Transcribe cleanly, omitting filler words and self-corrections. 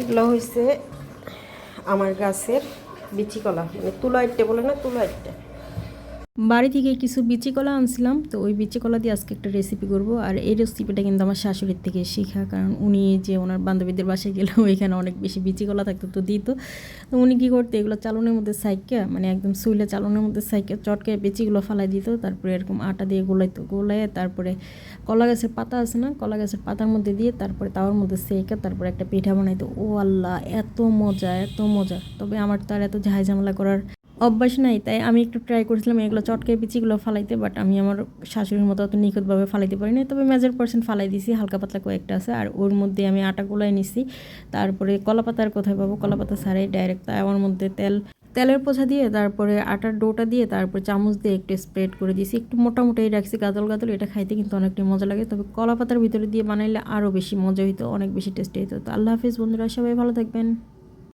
এগুলো হয়েছে আমার গাছের বিচি কলা, মানে তুলা ইট্টে বলে না, তুলা ইট্টে। বাড়ি থেকে কিছু বিচি কলা আনছিলাম, তো ওই বিচি কলা দিয়ে আজকে একটা রেসিপি করব। আর এই রেসিপিটা কিন্তু আমার শাশুড়ির থেকে শেখা, কারণ উনি যে ওনার বান্ধবীদের বাসায় গেলে ওইখানে অনেক বেশি বিচি কলা থাকতো, তো দিত। তো উনি কী করতো, এগুলো চালনের মধ্যে সাইকা, মানে একদম শুইলে চালনের মধ্যে সাইকা চটকে বিচিগুলো ফালাই দিত, তারপরে এরকম আটা দিয়ে গোলাইতো, গোলাইয়ে তারপরে কলা গাছের পাতা আছে না, কলা গাছের পাতার মধ্যে দিয়ে তারপরে তাওয়ার মধ্যে সেকা তারপরে একটা পিঠা বানাইতো। ও আল্লাহ, এত মজা, এত মজা! তবে আমার তো আর এত ঝাই ঝামেলা করার অভ্যাস নাই, তাই আমি একটু ট্রাই করেছিলাম এগুলো চটকে বিচিগুলো ফালাইতে, বাট আমি আমার শাশুড়ির মতো অত নিখুঁতভাবে ফালাইতে পারি না। তবে মেজর পার্সেন্ট ফালাই দিছি, হালকা পাতলা কয়েকটা আছে। আর ওর মধ্যে আমি আটা গোলাই নিছি। তারপরে কলাপাতার কোথায় পাবো, কলাপাতা ছাড়াই ডাইরেক্ট তাওয়ার মধ্যে তেলের পোছা দিয়ে তারপরে আটার ডোটা দিয়ে তারপরে চামচ দিয়ে একটু স্প্রেড করে দিয়েছি, একটু মোটামুটি রাখছি, গাদল গাদল। এটা খাইতে কিন্তু অনেকটাই মজা লাগে, তবে কলা পাতার ভিতরে দিয়ে বানাইলে আরও বেশি মজা হইতো, অনেক বেশি টেস্টি হইতো। তো আল্লাহ হাফিজ বন্ধুরা, সবাই ভালো থাকবেন।